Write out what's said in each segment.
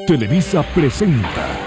Televisa presenta.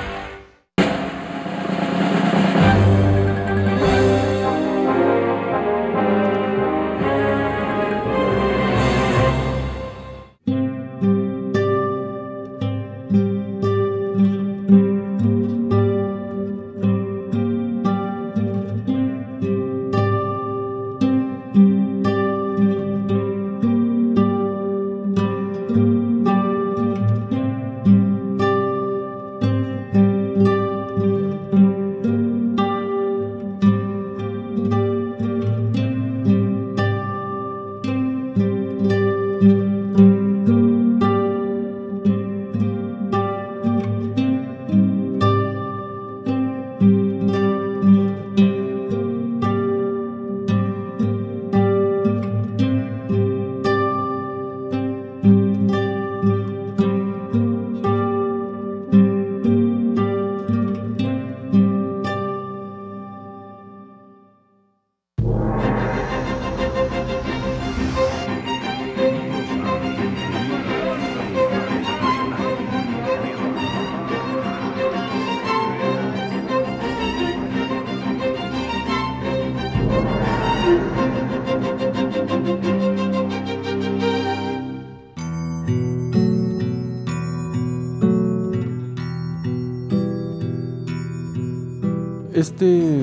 Este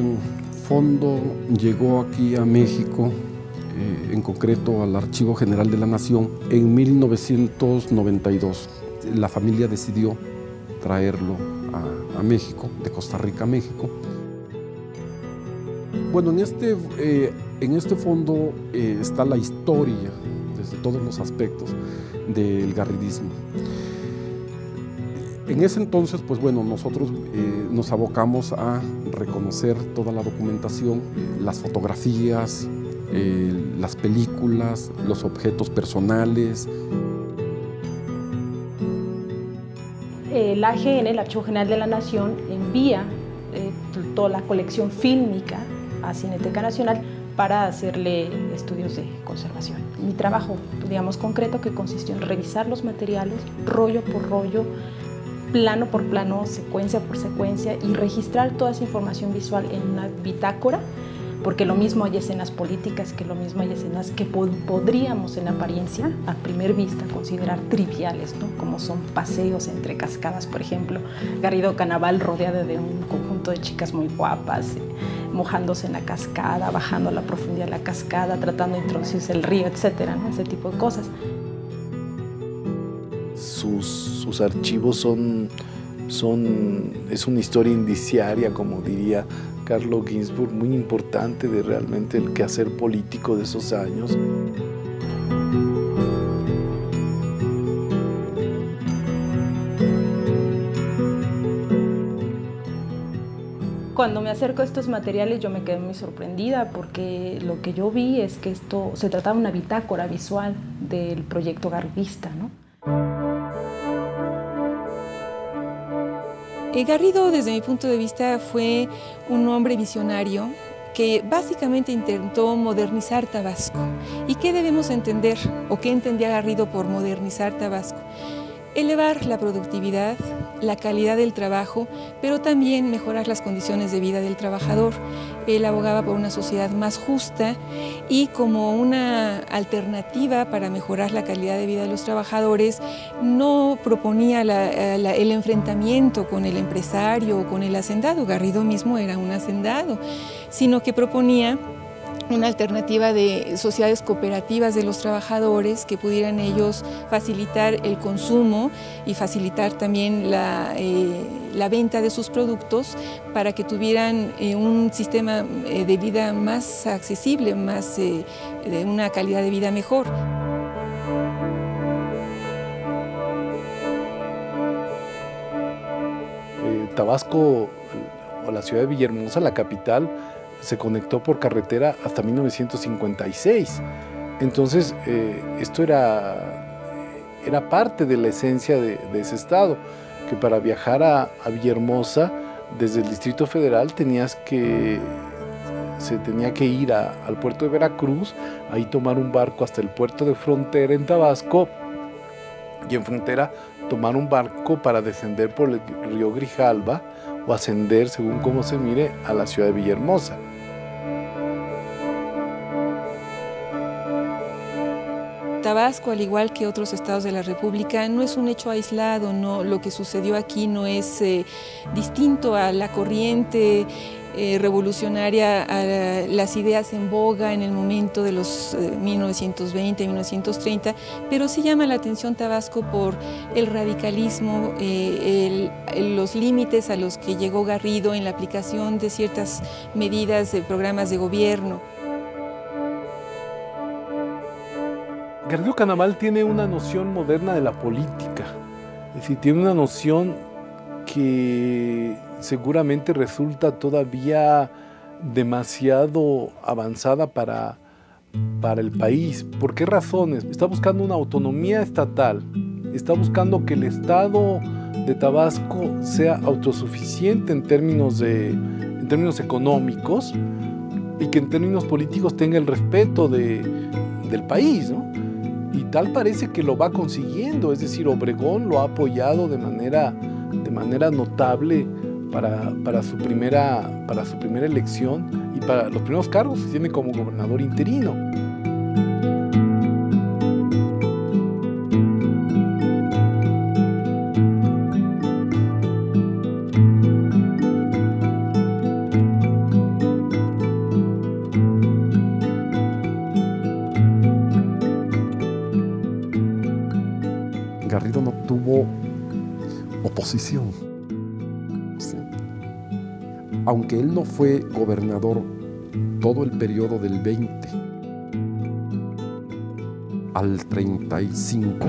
fondo llegó aquí a México, en concreto al Archivo General de la Nación, en 1992. La familia decidió traerlo a México, de Costa Rica a México. Bueno, en este fondo está la historia, desde todos los aspectos, del garridismo. En ese entonces, pues bueno, nosotros nos abocamos a reconocer toda la documentación, las fotografías, las películas, los objetos personales. El AGN, el Archivo General de la Nación, envía toda la colección fílmica a Cineteca Nacional para hacerle estudios de conservación. Mi trabajo, digamos, concreto, que consistió en revisar los materiales, rollo por rollo, plano por plano, secuencia por secuencia, y registrar toda esa información visual en una bitácora, porque lo mismo hay escenas políticas, que lo mismo hay escenas que podríamos en apariencia, a primer vista, considerar triviales, ¿no? Como son paseos entre cascadas, por ejemplo, Garrido Canaval rodeado de un conjunto de chicas muy guapas, mojándose en la cascada, bajando a la profundidad de la cascada, tratando de introducirse el río, etcétera, ¿no? Ese tipo de cosas. Sus archivos es una historia indiciaria, como diría Carlo Ginzburg, muy importante de realmente el quehacer político de esos años. Cuando me acerco a estos materiales yo me quedé muy sorprendida, porque lo que yo vi es que esto se trataba de una bitácora visual del proyecto garridista, ¿no? Garrido, desde mi punto de vista, fue un hombre visionario que básicamente intentó modernizar Tabasco. ¿Y qué debemos entender, o qué entendía Garrido por modernizar Tabasco? Elevar la productividad, la calidad del trabajo, pero también mejorar las condiciones de vida del trabajador. Él abogaba por una sociedad más justa, y como una alternativa para mejorar la calidad de vida de los trabajadores, no proponía el enfrentamiento con el empresario o con el hacendado. Garrido mismo era un hacendado, sino que proponía una alternativa de sociedades cooperativas de los trabajadores, que pudieran ellos facilitar el consumo y facilitar también la venta de sus productos, para que tuvieran un sistema de vida más accesible, de una calidad de vida mejor. Tabasco, o la ciudad de Villahermosa, la capital, se conectó por carretera hasta 1956. Entonces, esto era parte de la esencia de ese estado, que para viajar a Villahermosa desde el Distrito Federal se tenía que ir al puerto de Veracruz, ahí tomar un barco hasta el puerto de frontera en Tabasco, y en frontera tomar un barco para descender por el río Grijalva o ascender, según cómo se mire, a la ciudad de Villahermosa. Tabasco, al igual que otros estados de la República, no es un hecho aislado, no, lo que sucedió aquí no es distinto a la corriente revolucionaria, a las ideas en boga en el momento de los 1920, 1930, pero sí llama la atención Tabasco por el radicalismo, los límites a los que llegó Garrido en la aplicación de ciertas medidas de programas de gobierno. Garrido Canaval tiene una noción moderna de la política, es decir, tiene una noción que seguramente resulta todavía demasiado avanzada para el país. ¿Por qué razones? Está buscando una autonomía estatal, está buscando que el Estado de Tabasco sea autosuficiente en términos económicos y que en términos políticos tenga el respeto del país, ¿no? Y tal parece que lo va consiguiendo, es decir, Obregón lo ha apoyado de manera notable para su primera elección y para los primeros cargos que tiene como gobernador interino. Garrido no tuvo oposición. Sí. Aunque él no fue gobernador todo el periodo del 20 al 35,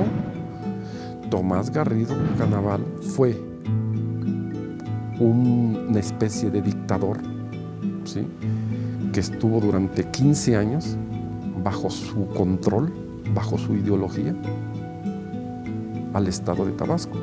Tomás Garrido Canaval fue una especie de dictador, ¿sí?, que estuvo durante 15 años bajo su control, bajo su ideología, al estado de Tabasco.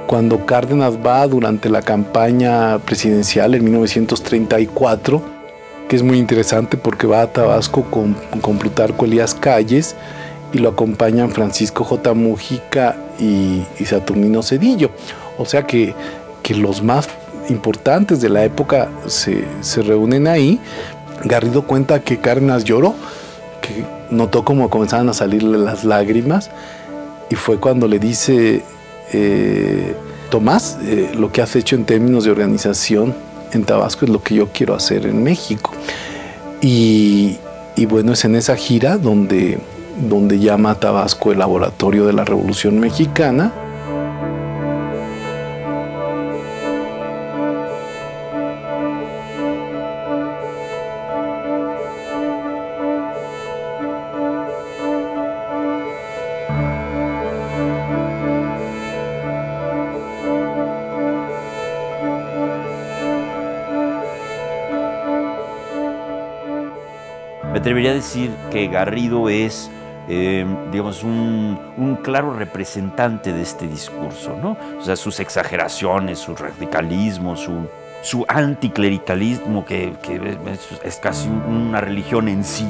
Cuando Cárdenas va durante la campaña presidencial en 1934, que es muy interesante porque va a Tabasco con Plutarco Elías Calles y lo acompañan Francisco J. Mújica y Saturnino Cedillo. O sea que los más importantes de la época se reúnen ahí. Garrido cuenta que Cárdenas lloró, que notó como comenzaban a salirle las lágrimas, y fue cuando le dice: Tomás, lo que has hecho en términos de organización en Tabasco es lo que yo quiero hacer en México. Y bueno, es en esa gira donde llama a Tabasco el laboratorio de la Revolución Mexicana. Me atrevería a decir que Garrido es, digamos, un claro representante de este discurso, ¿no? O sea, sus exageraciones, su radicalismo, su anticlericalismo, que es casi una religión en sí,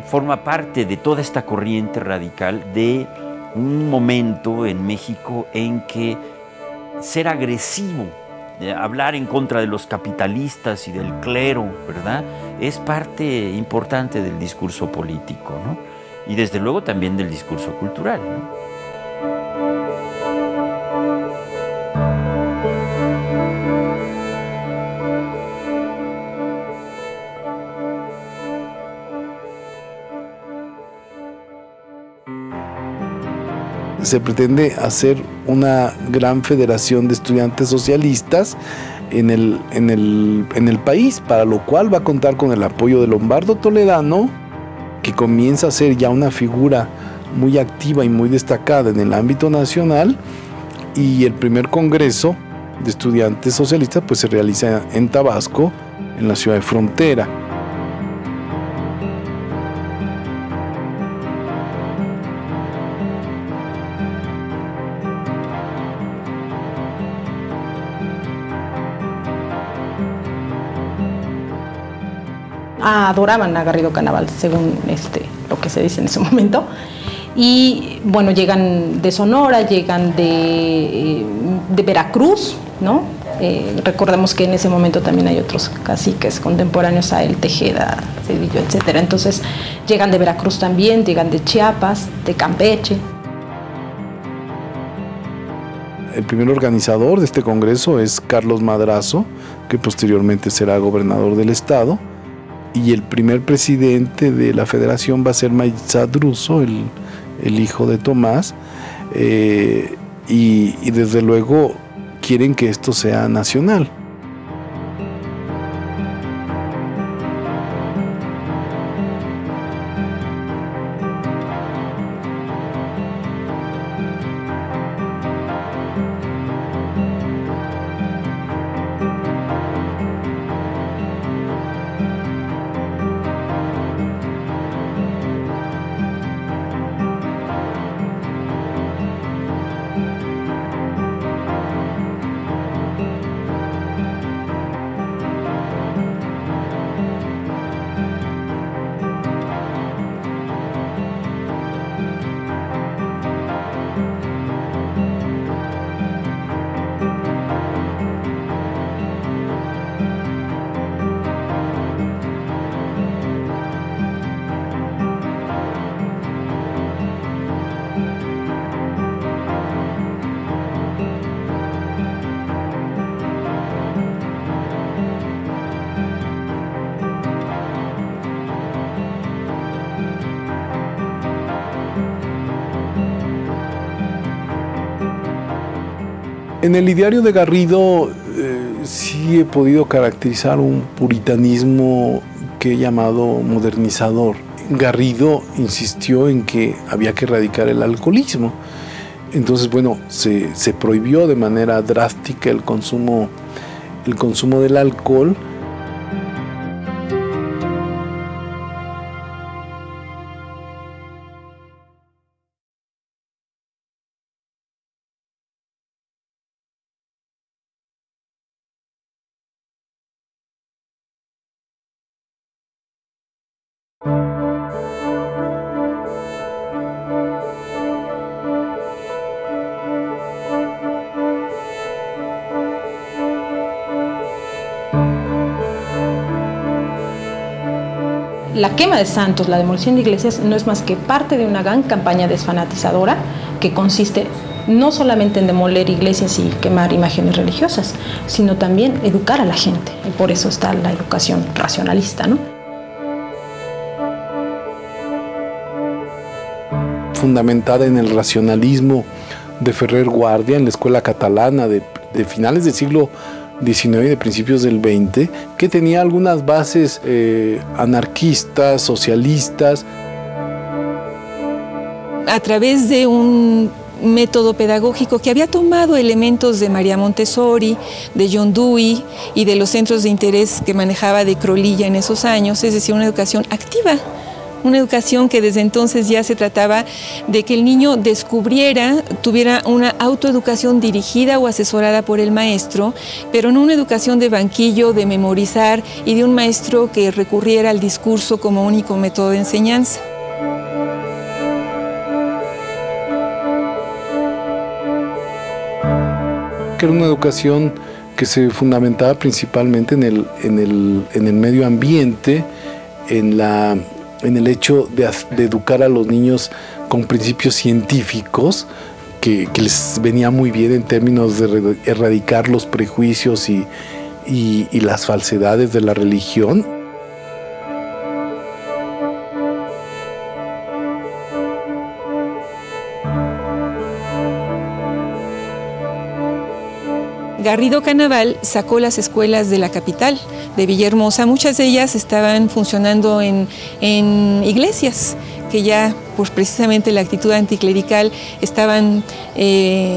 forma parte de toda esta corriente radical de un momento en México en que ser agresivo, hablar en contra de los capitalistas y del clero, ¿verdad?, es parte importante del discurso político, ¿no? Y desde luego también del discurso cultural, ¿no? Se pretende hacer una gran federación de estudiantes socialistas en el país, para lo cual va a contar con el apoyo de Lombardo Toledano, que comienza a ser ya una figura muy activa y muy destacada en el ámbito nacional, y el primer congreso de estudiantes socialistas pues se realiza en Tabasco, en la ciudad de Frontera. Adoraban a Garrido Canaval, según lo que se dice en ese momento. Y bueno, llegan de Sonora, llegan de Veracruz, ¿no? Recordemos que en ese momento también hay otros caciques contemporáneos a él, Tejeda, Cedillo, etc. Entonces llegan de Veracruz también, llegan de Chiapas, de Campeche. El primer organizador de este congreso es Carlos Madrazo, que posteriormente será gobernador del estado. Y el primer presidente de la federación va a ser Maitza Druso, el hijo de Tomás, y desde luego quieren que esto sea nacional. En el ideario de Garrido sí he podido caracterizar un puritanismo que he llamado modernizador. Garrido insistió en que había que erradicar el alcoholismo. Entonces, bueno, se prohibió de manera drástica el consumo del alcohol. La quema de santos, la demolición de iglesias, no es más que parte de una gran campaña desfanatizadora que consiste no solamente en demoler iglesias y quemar imágenes religiosas, sino también educar a la gente. Y por eso está la educación racionalista, ¿no? Fundamentada en el racionalismo de Ferrer Guardia, en la escuela catalana de finales del siglo XIX y de principios del XX, que tenía algunas bases anarquistas, socialistas. A través de un método pedagógico que había tomado elementos de María Montessori, de John Dewey y de los centros de interés que manejaba de Crolilla en esos años, es decir, una educación activa. Una educación que desde entonces ya se trataba de que el niño descubriera, tuviera una autoeducación dirigida o asesorada por el maestro, pero no una educación de banquillo, de memorizar y de un maestro que recurriera al discurso como único método de enseñanza. Que era una educación que se fundamentaba principalmente en el medio ambiente, en el hecho de educar a los niños con principios científicos, que les venía muy bien en términos de erradicar los prejuicios y las falsedades de la religión. Garrido Canaval sacó las escuelas de la capital, de Villahermosa. Muchas de ellas estaban funcionando en iglesias que ya por precisamente la actitud anticlerical, estaban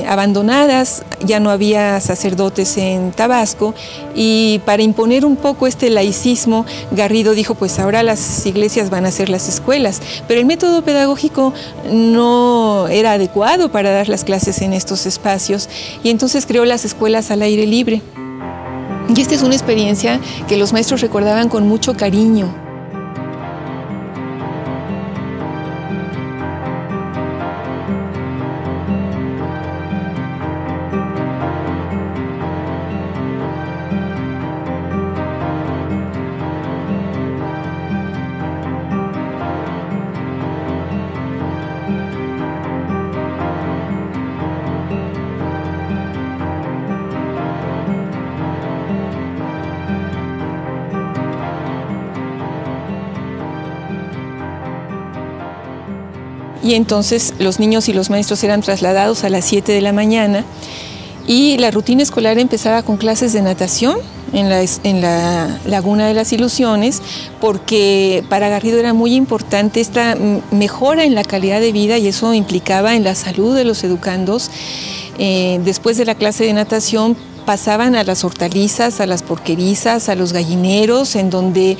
abandonadas, ya no había sacerdotes en Tabasco, y para imponer un poco este laicismo, Garrido dijo, pues ahora las iglesias van a ser las escuelas, pero el método pedagógico no era adecuado para dar las clases en estos espacios, y entonces creó las escuelas al aire libre. Y esta es una experiencia que los maestros recordaban con mucho cariño. Y entonces los niños y los maestros eran trasladados a las 7 de la mañana y la rutina escolar empezaba con clases de natación en la Laguna de las Ilusiones, porque para Garrido era muy importante esta mejora en la calidad de vida y eso implicaba en la salud de los educandos. Después de la clase de natación pasaban a las hortalizas, a las porquerizas, a los gallineros, en donde,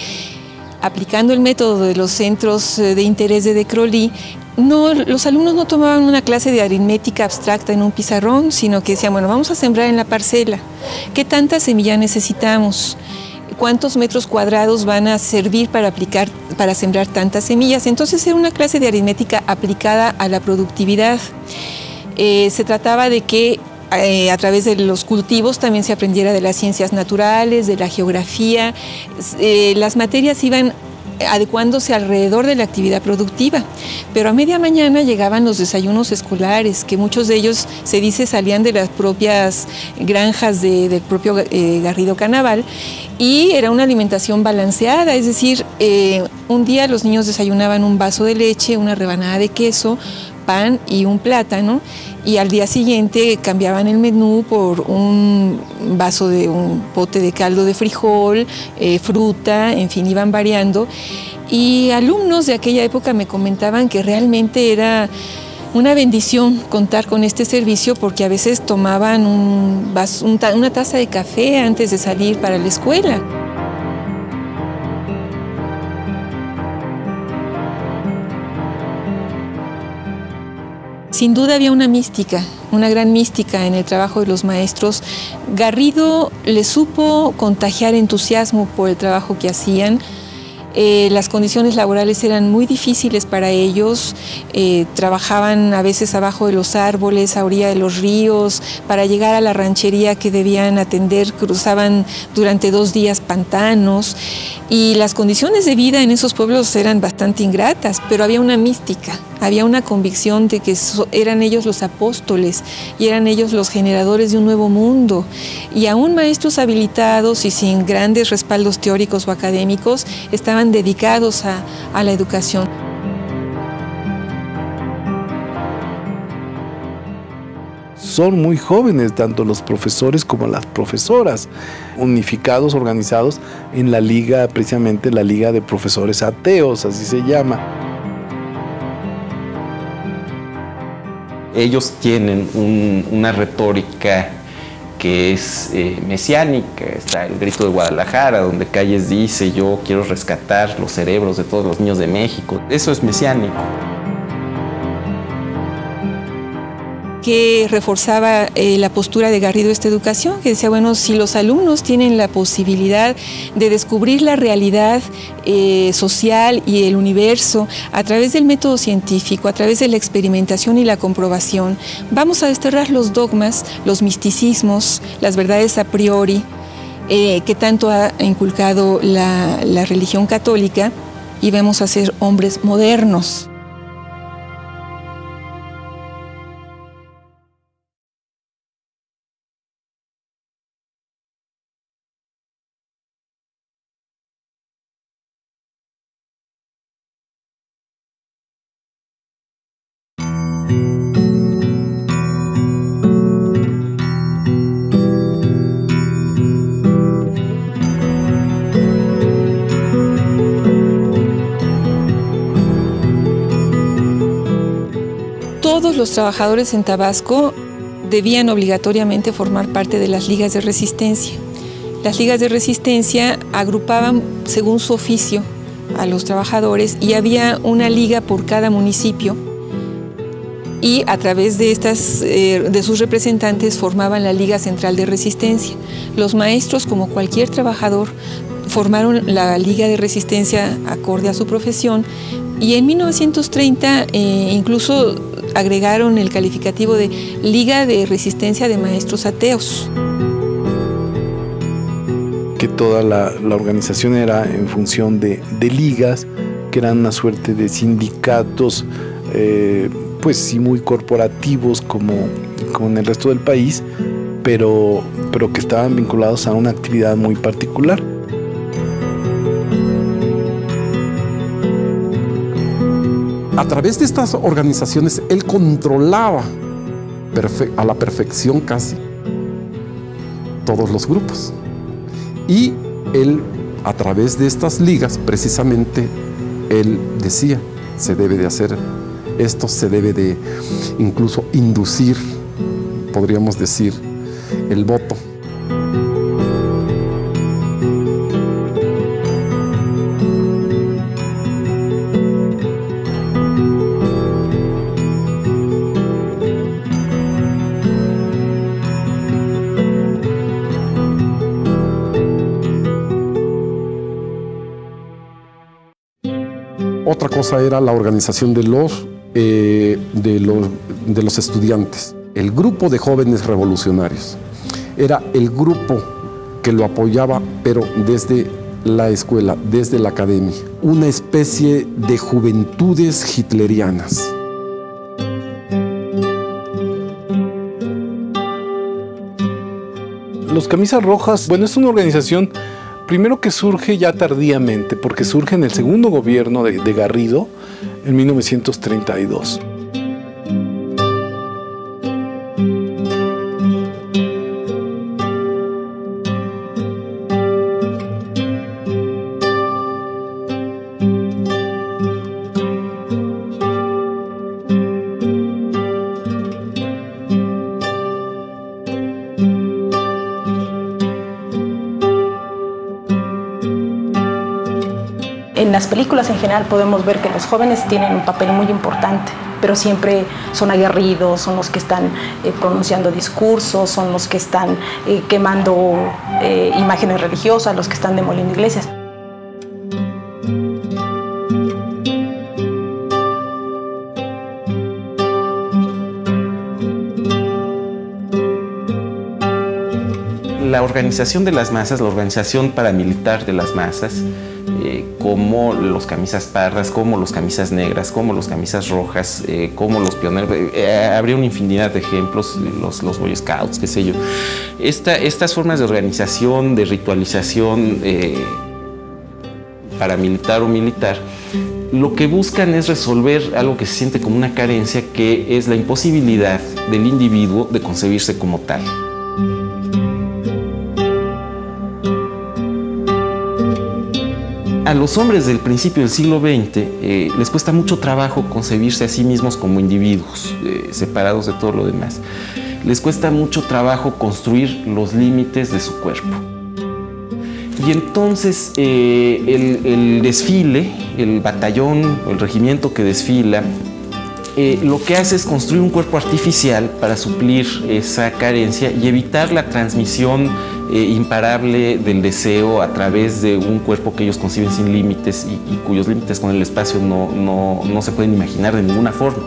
aplicando el método de los centros de interés de Crowley, los alumnos no tomaban una clase de aritmética abstracta en un pizarrón, sino que decían, bueno, vamos a sembrar en la parcela. ¿Qué tanta semilla necesitamos? ¿Cuántos metros cuadrados van a servir para sembrar tantas semillas? Entonces era una clase de aritmética aplicada a la productividad. Se trataba de que a través de los cultivos también se aprendiera de las ciencias naturales, de la geografía. Las materias iban adecuándose alrededor de la actividad productiva, pero a media mañana llegaban los desayunos escolares, que muchos de ellos, se dice, salían de las propias granjas del propio Garrido Canaval, y era una alimentación balanceada, es decir, un día los niños desayunaban un vaso de leche, una rebanada de queso, pan y un plátano, y al día siguiente cambiaban el menú por un pote de caldo de frijol, fruta, en fin, iban variando. Y alumnos de aquella época me comentaban que realmente era una bendición contar con este servicio, porque a veces tomaban una taza de café antes de salir para la escuela. Sin duda había una mística, una gran mística en el trabajo de los maestros. Garrido les supo contagiar entusiasmo por el trabajo que hacían. Las condiciones laborales eran muy difíciles para ellos, trabajaban a veces abajo de los árboles, a orilla de los ríos, para llegar a la ranchería que debían atender, cruzaban durante 2 días pantanos, y las condiciones de vida en esos pueblos eran bastante ingratas, pero había una mística, había una convicción de que eran ellos los apóstoles y eran ellos los generadores de un nuevo mundo, y aún maestros habilitados y sin grandes respaldos teóricos o académicos estaban dedicados a la educación. Son muy jóvenes, tanto los profesores como las profesoras, unificados, organizados en la liga, precisamente la Liga de Profesores Ateos, así se llama. Ellos tienen una retórica que es mesiánica. Está el Grito de Guadalajara, donde Calles dice: yo quiero rescatar los cerebros de todos los niños de México. Eso es mesiánico. Que reforzaba la postura de Garrido esta educación, que decía, bueno, si los alumnos tienen la posibilidad de descubrir la realidad social y el universo a través del método científico, a través de la experimentación y la comprobación, vamos a desterrar los dogmas, los misticismos, las verdades a priori que tanto ha inculcado la religión católica, y vamos a ser hombres modernos. todos los trabajadores en Tabasco debían obligatoriamente formar parte de las ligas de resistencia. Las ligas de resistencia agrupaban según su oficio a los trabajadores y había una liga por cada municipio y a través de de sus representantes formaban la Liga Central de Resistencia. Los maestros, como cualquier trabajador, formaron la Liga de Resistencia acorde a su profesión y en 1930 incluso agregaron el calificativo de Liga de Resistencia de Maestros Ateos. Que toda la organización era en función de ligas, que eran una suerte de sindicatos, pues sí, muy corporativos como en el resto del país, pero que estaban vinculados a una actividad muy particular. A través de estas organizaciones, él controlaba a la perfección casi todos los grupos. Y él, a través de estas ligas, precisamente, él decía, se debe de hacer esto, se debe de incluso inducir, podríamos decir, el voto. Otra cosa era la organización de los estudiantes. El grupo de jóvenes revolucionarios era el grupo que lo apoyaba, pero desde la escuela, desde la academia. Una especie de juventudes hitlerianas. Los Camisas Rojas, bueno, es una organización primero que surge ya tardíamente, porque surge en el segundo gobierno de Garrido en 1932. En las películas en general podemos ver que los jóvenes tienen un papel muy importante, pero siempre son aguerridos, son los que están pronunciando discursos, son los que están quemando imágenes religiosas, los que están demoliendo iglesias. La organización de las masas, la organización paramilitar de las masas, como los camisas pardas, como los camisas negras, como los camisas rojas, como los pioneros, habría una infinidad de ejemplos, los Boy Scouts, qué sé yo. Estas formas de organización, de ritualización paramilitar o militar, lo que buscan es resolver algo que se siente como una carencia, que es la imposibilidad del individuo de concebirse como tal. A los hombres del principio del siglo XX les cuesta mucho trabajo concebirse a sí mismos como individuos, separados de todo lo demás. Les cuesta mucho trabajo construir los límites de su cuerpo. Y entonces el desfile, el batallón, el regimiento que desfila, lo que hace es construir un cuerpo artificial para suplir esa carencia y evitar la transmisión imparable del deseo a través de un cuerpo que ellos conciben sin límites y cuyos límites con el espacio no se pueden imaginar de ninguna forma.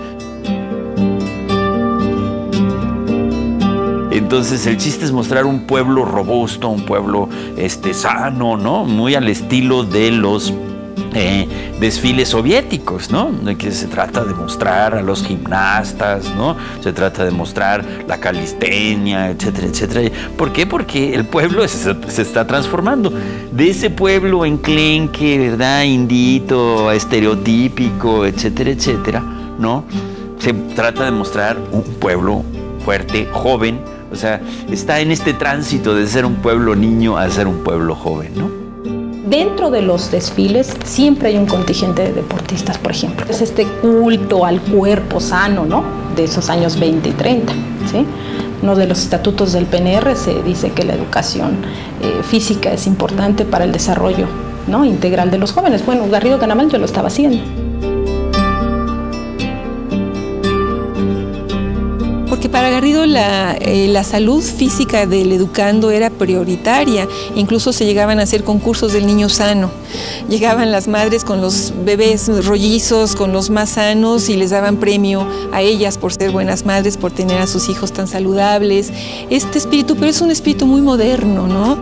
Entonces el chiste es mostrar un pueblo robusto, un pueblo sano, ¿no? Muy al estilo de los desfiles soviéticos, ¿no? De que se trata de mostrar a los gimnastas, ¿no? Se trata de mostrar la calistenia, etcétera, etcétera. ¿Por qué? Porque el pueblo se está transformando. De ese pueblo enclenque, ¿verdad? Indito, estereotípico, etcétera, etcétera, ¿no? Se trata de mostrar un pueblo fuerte, joven. O sea, está en este tránsito de ser un pueblo niño a ser un pueblo joven, ¿no? Dentro de los desfiles siempre hay un contingente de deportistas, por ejemplo. Es este culto al cuerpo sano, ¿no?, de esos años 20 y 30, ¿sí? Uno de los estatutos del PNR se dice que la educación física es importante para el desarrollo, ¿no?, integral de los jóvenes. Bueno, Garrido Canamancho lo estaba haciendo. Porque para Garrido la salud física del educando era prioritaria. Incluso se llegaban a hacer concursos del niño sano. Llegaban las madres con los bebés rollizos, con los más sanos, y les daban premio a ellas por ser buenas madres, por tener a sus hijos tan saludables. Este espíritu, pero es un espíritu muy moderno, ¿no?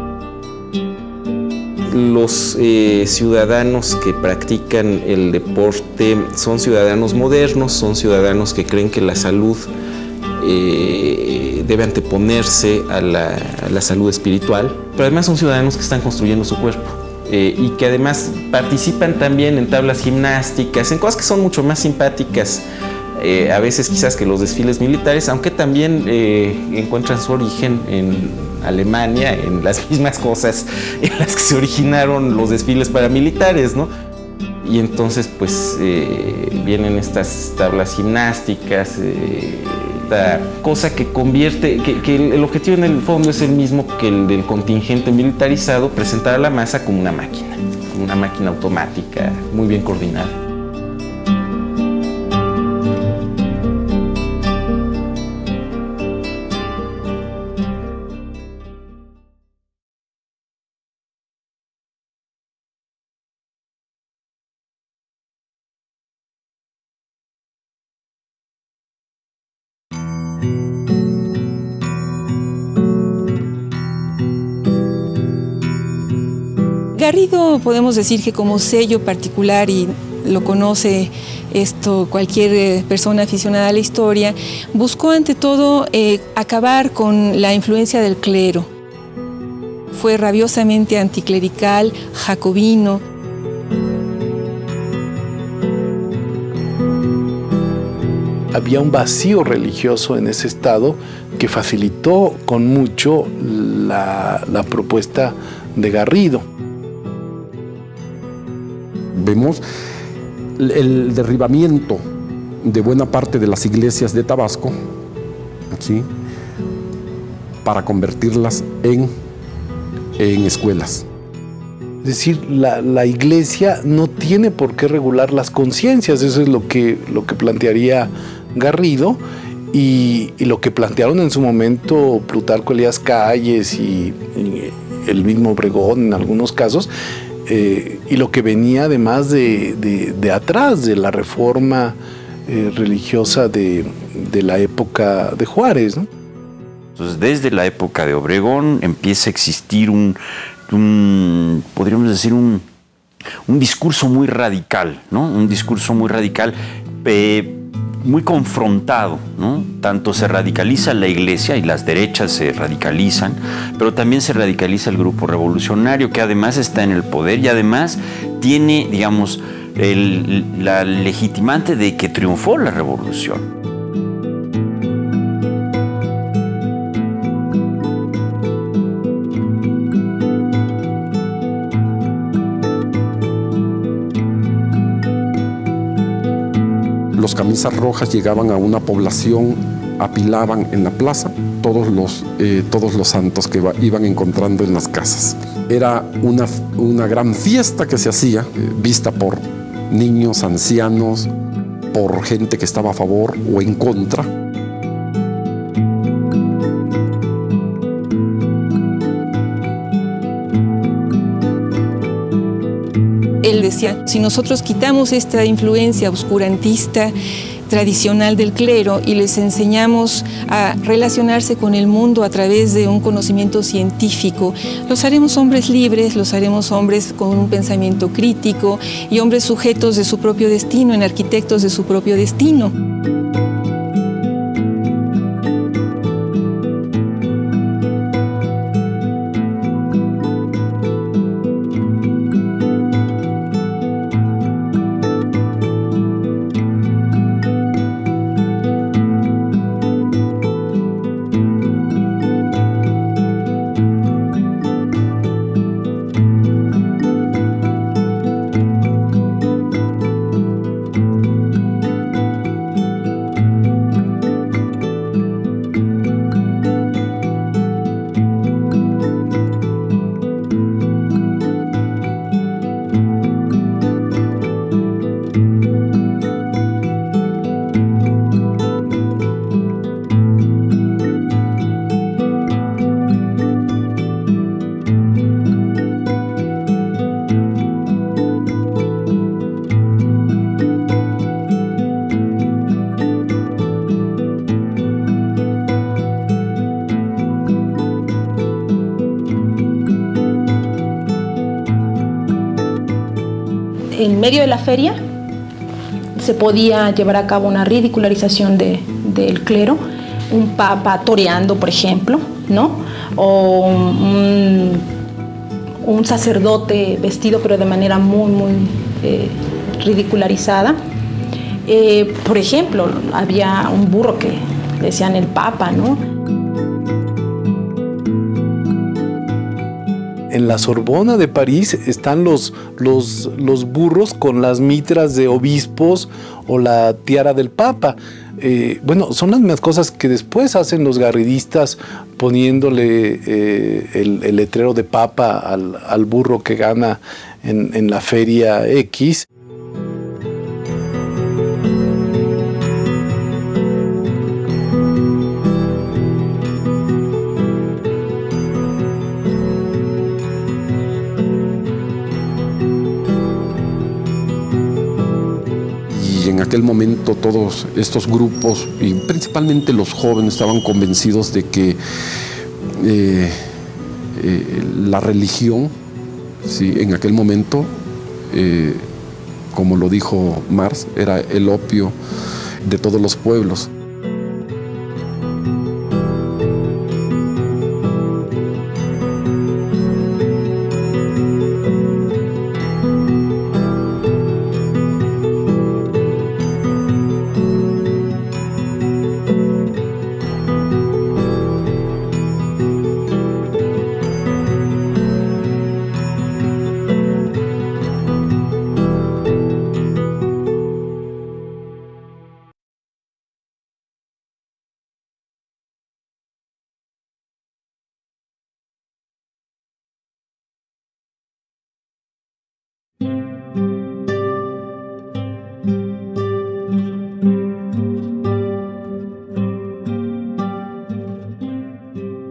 Los ciudadanos que practican el deporte son ciudadanos modernos, son ciudadanos que creen que la salud debe anteponerse a la salud espiritual, pero además son ciudadanos que están construyendo su cuerpo y que además participan también en tablas gimnásticas, en cosas que son mucho más simpáticas a veces quizás que los desfiles militares, aunque también encuentran su origen en Alemania, en las mismas cosas en las que se originaron los desfiles paramilitares, ¿no? Y entonces pues vienen estas tablas gimnásticas, cosa que convierte, que el objetivo en el fondo es el mismo que el del contingente militarizado, presentar a la masa como una máquina automática, muy bien coordinada. Garrido, podemos decir que como sello particular, y lo conoce esto cualquier persona aficionada a la historia, buscó ante todo acabar con la influencia del clero. Fue rabiosamente anticlerical, jacobino. Había un vacío religioso en ese estado que facilitó con mucho la propuesta de Garrido. Vemos el derribamiento de buena parte de las iglesias de Tabasco, ¿sí?, para convertirlas en escuelas. Es decir, la iglesia no tiene por qué regular las conciencias, eso es lo que plantearía Garrido y lo que plantearon en su momento Plutarco Elías Calles y el mismo Obregón en algunos casos, y lo que venía además de atrás de la reforma religiosa de la época de Juárez, ¿no? Entonces, desde la época de Obregón empieza a existir podríamos decir, un discurso muy radical, ¿no? Un discurso muy radical, muy confrontado, ¿no? Tanto se radicaliza la iglesia y las derechas se radicalizan, pero también se radicaliza el grupo revolucionario, que además está en el poder y además tiene, digamos, la legitimante de que triunfó la revolución. Los camisas rojas llegaban a una población, apilaban en la plaza todos los santos que iban encontrando en las casas. Era una gran fiesta que se hacía, vista por niños, ancianos, por gente que estaba a favor o en contra. Él decía, si nosotros quitamos esta influencia oscurantista tradicional del clero y les enseñamos a relacionarse con el mundo a través de un conocimiento científico, los haremos hombres libres, los haremos hombres con un pensamiento crítico y hombres sujetos de su propio destino, en arquitectos de su propio destino. en medio de la feria se podía llevar a cabo una ridicularización del clero, un papa toreando, por ejemplo, ¿no? O un sacerdote vestido pero de manera muy ridicularizada. Por ejemplo, había un burro que decían el papa, ¿no? En la Sorbona de París están los burros con las mitras de obispos o la tiara del Papa. Bueno, son las mismas cosas que después hacen los garridistas poniéndole el letrero de Papa al burro que gana en la feria X. En aquel momento todos estos grupos, y principalmente los jóvenes, estaban convencidos de que la religión, ¿sí?, en aquel momento, como lo dijo Marx, era el opio de todos los pueblos.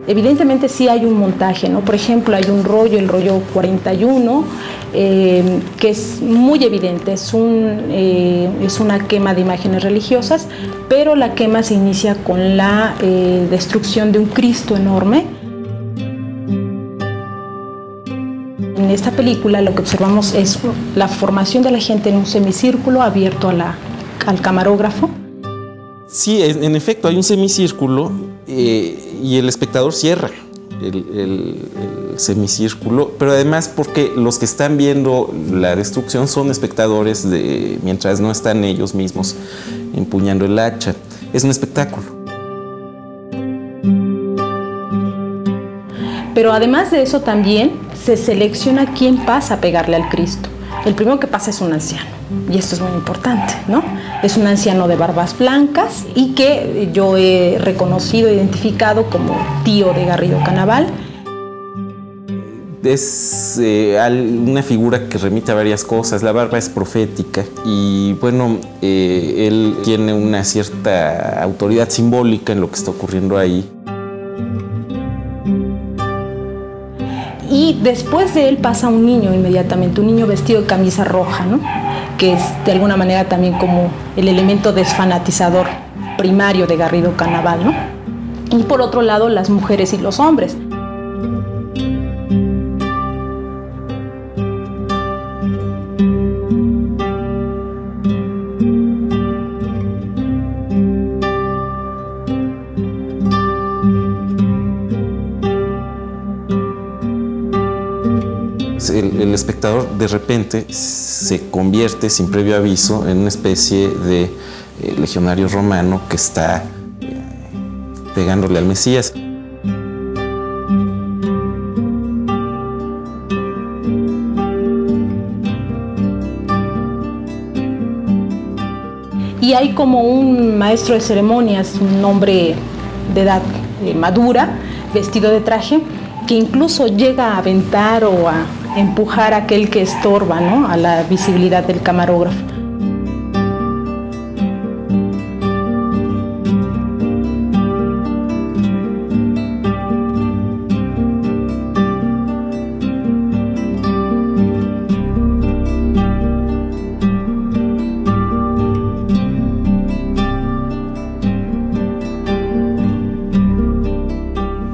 Evidentemente sí hay un montaje, ¿no? Por ejemplo, hay un rollo, el rollo 41, que es muy evidente, es una quema de imágenes religiosas, pero la quema se inicia con la destrucción de un Cristo enorme. En esta película lo que observamos es la formación de la gente en un semicírculo abierto al camarógrafo. Sí, en efecto, hay un semicírculo y el espectador cierra el semicírculo, pero además porque los que están viendo la destrucción son espectadores mientras no están ellos mismos empuñando el hacha. Es un espectáculo. Pero además de eso también se selecciona quién pasa a pegarle al Cristo. El primero que pasa es un anciano, y esto es muy importante, ¿no? Es un anciano de barbas blancas y que yo he reconocido, identificado como tío de Garrido Canaval. Es una figura que remite a varias cosas. La barba es profética y, bueno, él tiene una cierta autoridad simbólica en lo que está ocurriendo ahí. Y después de él pasa un niño inmediatamente, un niño vestido de camisa roja, ¿no? Que es de alguna manera también como el elemento desfanatizador primario de Garrido Canaval, ¿no? Y por otro lado, las mujeres y los hombres. El espectador de repente se convierte sin previo aviso en una especie de legionario romano que está pegándole al Mesías. Y hay como un maestro de ceremonias, un hombre de edad madura, vestido de traje, que incluso llega a aventar o a empujar a aquel que estorba, ¿no?, a la visibilidad del camarógrafo.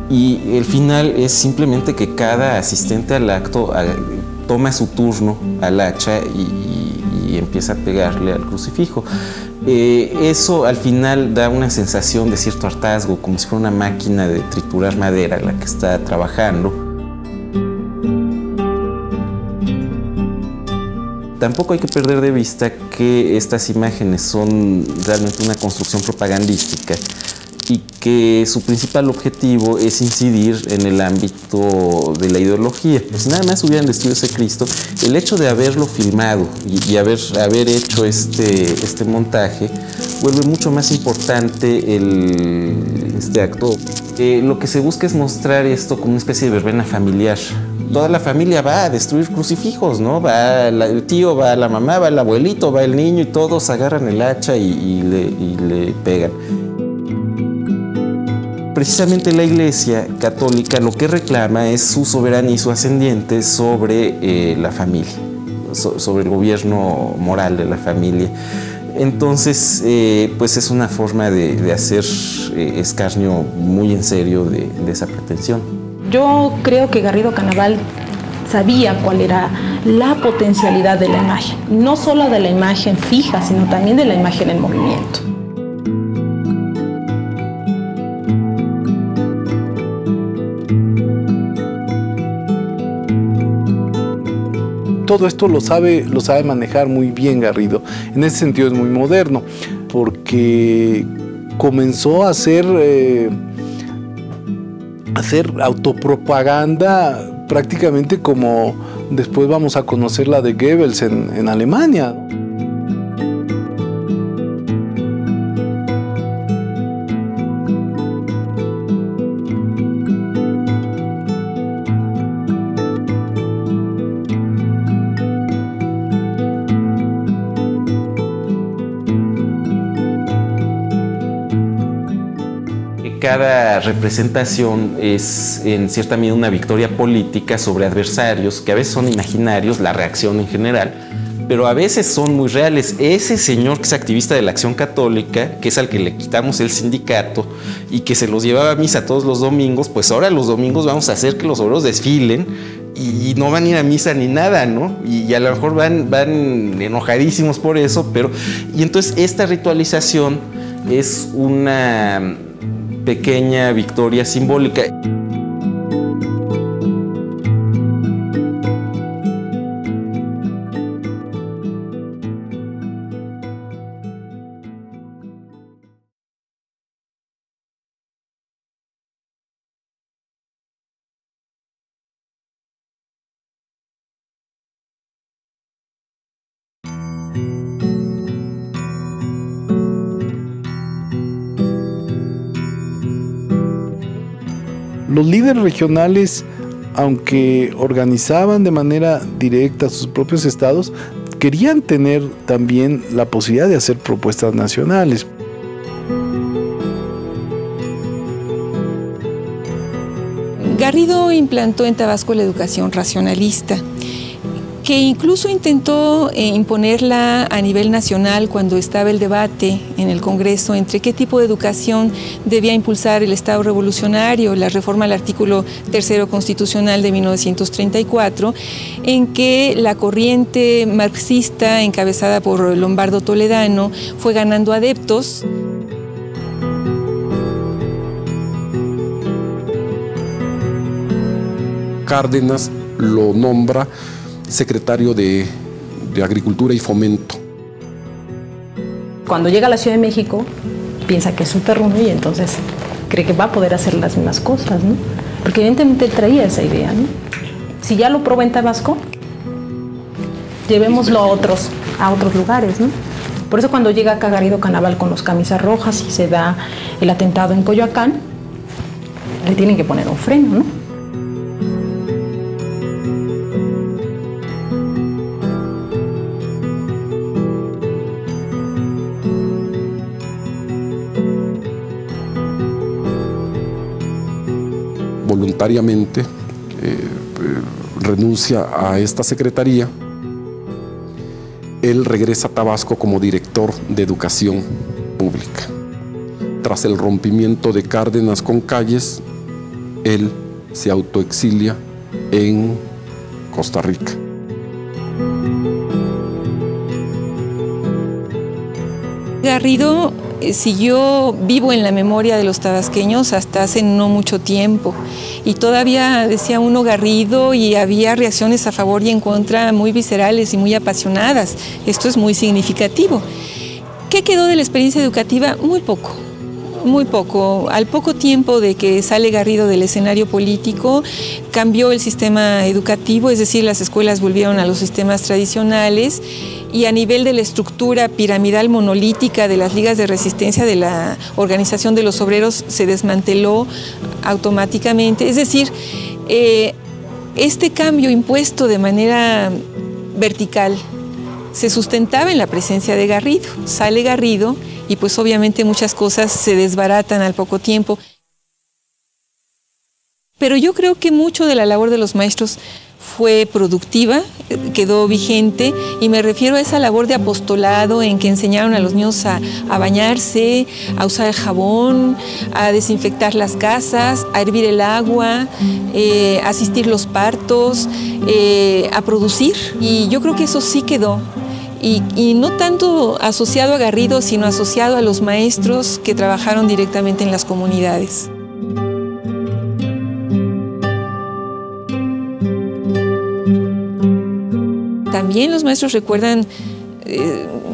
Y el final es simplemente que cada asistente al acto toma su turno al hacha y y empieza a pegarle al crucifijo. Eso al final da una sensación de cierto hartazgo, como si fuera una máquina de triturar madera la que está trabajando. Tampoco hay que perder de vista que estas imágenes son realmente una construcción propagandística y que su principal objetivo es incidir en el ámbito de la ideología. Si nada más hubieran vestido ese Cristo, el hecho de haberlo filmado y haber hecho este montaje vuelve mucho más importante este acto. Lo que se busca es mostrar esto como una especie de verbena familiar. Toda la familia va a destruir crucifijos, ¿no? Va el tío, va la mamá, va el abuelito, va el niño y todos agarran el hacha y le pegan. Precisamente la Iglesia Católica lo que reclama es su soberanía y su ascendiente sobre la familia, sobre el gobierno moral de la familia. Entonces, pues es una forma de hacer escarnio muy en serio de esa pretensión. Yo creo que Garrido Canaval sabía cuál era la potencialidad de la imagen, no solo de la imagen fija, sino también de la imagen en movimiento. Todo esto lo sabe manejar muy bien Garrido. En ese sentido es muy moderno, porque comenzó a hacer autopropaganda prácticamente como después vamos a conocer la de Goebbels en Alemania. Cada representación es en cierta medida una victoria política sobre adversarios que a veces son imaginarios, la reacción en general, pero a veces son muy reales. Ese señor que es activista de la Acción Católica, que es al que le quitamos el sindicato y que se los llevaba a misa todos los domingos, pues ahora los domingos vamos a hacer que los obreros desfilen y no van a ir a misa ni nada, ¿no? Y a lo mejor van enojadísimos por eso, y entonces esta ritualización es una pequeña victoria simbólica. Los líderes regionales, aunque organizaban de manera directa sus propios estados, querían tener también la posibilidad de hacer propuestas nacionales. Garrido implantó en Tabasco la educación racionalista, que incluso intentó imponerla a nivel nacional cuando estaba el debate en el Congreso entre qué tipo de educación debía impulsar el Estado revolucionario, la reforma al artículo 3 constitucional de 1934, en que la corriente marxista encabezada por Lombardo Toledano fue ganando adeptos. Cárdenas lo nombra secretario de Agricultura y Fomento. Cuando llega a la Ciudad de México, piensa que es un perruno y entonces cree que va a poder hacer las mismas cosas, ¿no? Porque evidentemente él traía esa idea, ¿no? Si ya lo probó en Tabasco, llevémoslo a otros lugares, ¿no? Por eso cuando llega acá Garrido Canaval con los camisas rojas y se da el atentado en Coyoacán, le tienen que poner un freno, ¿no? Voluntariamente renuncia a esta secretaría. Él regresa a Tabasco como director de Educación Pública. Tras el rompimiento de Cárdenas con Calles, él se autoexilia en Costa Rica. Garrido siguió vivo en la memoria de los tabasqueños hasta hace no mucho tiempo. Y todavía decía uno Garrido y había reacciones a favor y en contra muy viscerales y muy apasionadas. Esto es muy significativo. ¿Qué quedó de la experiencia educativa? Muy poco. Muy poco. Al poco tiempo de que sale Garrido del escenario político, cambió el sistema educativo, es decir, las escuelas volvieron a los sistemas tradicionales y a nivel de la estructura piramidal monolítica de las ligas de resistencia de la Organización de los Obreros se desmanteló automáticamente. Es decir, este cambio impuesto de manera vertical se sustentaba en la presencia de Garrido. Sale Garrido y pues obviamente muchas cosas se desbaratan al poco tiempo. Pero yo creo que mucho de la labor de los maestros fue productiva, quedó vigente, y me refiero a esa labor de apostolado en que enseñaron a los niños a bañarse, a usar el jabón, a desinfectar las casas, a hervir el agua, a asistir los partos, a producir. Y yo creo que eso sí quedó. Y no tanto asociado a Garrido, sino asociado a los maestros que trabajaron directamente en las comunidades. También los maestros recuerdan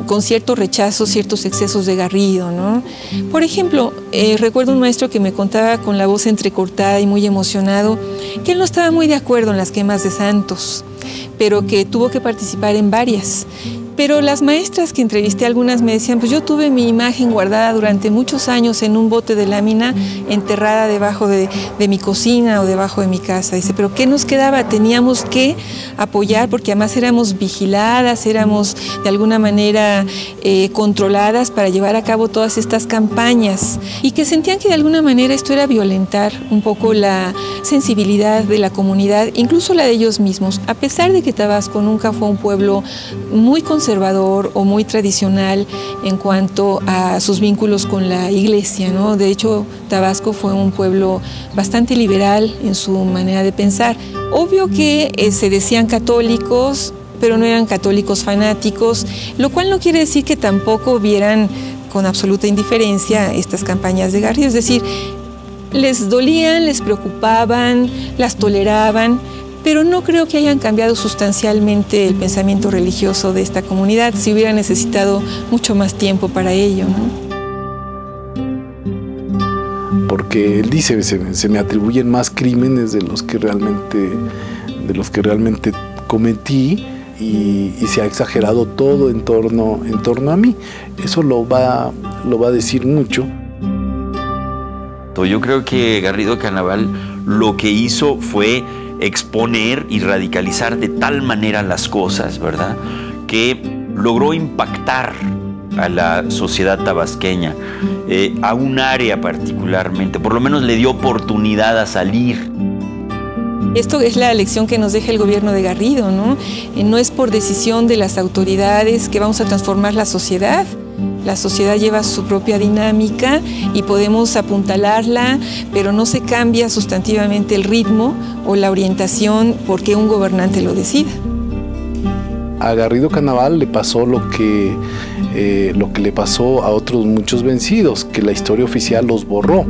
con cierto rechazo ciertos excesos de Garrido, ¿no? Por ejemplo, recuerdo un maestro que me contaba con la voz entrecortada y muy emocionado que él no estaba muy de acuerdo en las quemas de santos, pero que tuvo que participar en varias. Pero las maestras que entrevisté, algunas me decían, pues yo tuve mi imagen guardada durante muchos años en un bote de lámina enterrada debajo de mi cocina o debajo de mi casa. Dice, pero ¿qué nos quedaba? Teníamos que apoyar porque además éramos vigiladas, éramos de alguna manera controladas para llevar a cabo todas estas campañas y que sentían que de alguna manera esto era violentar un poco la sensibilidad de la comunidad, incluso la de ellos mismos. A pesar de que Tabasco nunca fue un pueblo muy conservador o muy tradicional en cuanto a sus vínculos con la iglesia, ¿no? De hecho, Tabasco fue un pueblo bastante liberal en su manera de pensar. Obvio que se decían católicos, pero no eran católicos fanáticos, lo cual no quiere decir que tampoco vieran con absoluta indiferencia estas campañas de Garrido. Es decir, les dolían, les preocupaban, las toleraban, pero no creo que hayan cambiado sustancialmente el pensamiento religioso de esta comunidad. Si hubiera necesitado mucho más tiempo para ello, ¿no? Porque él dice, se me atribuyen más crímenes de los que realmente cometí y se ha exagerado todo en torno a mí. Eso lo va a decir mucho. Yo creo que Garrido Canaval lo que hizo fue exponer y radicalizar de tal manera las cosas, ¿verdad?, que logró impactar a la sociedad tabasqueña, a un área particularmente, por lo menos le dio oportunidad a salir. Esto es la lección que nos deja el gobierno de Garrido, ¿no? No es por decisión de las autoridades que vamos a transformar la sociedad. La sociedad lleva su propia dinámica y podemos apuntalarla, pero no se cambia sustantivamente el ritmo o la orientación porque un gobernante lo decida. A Garrido Canaval le pasó lo que le pasó a otros muchos vencidos, que la historia oficial los borró.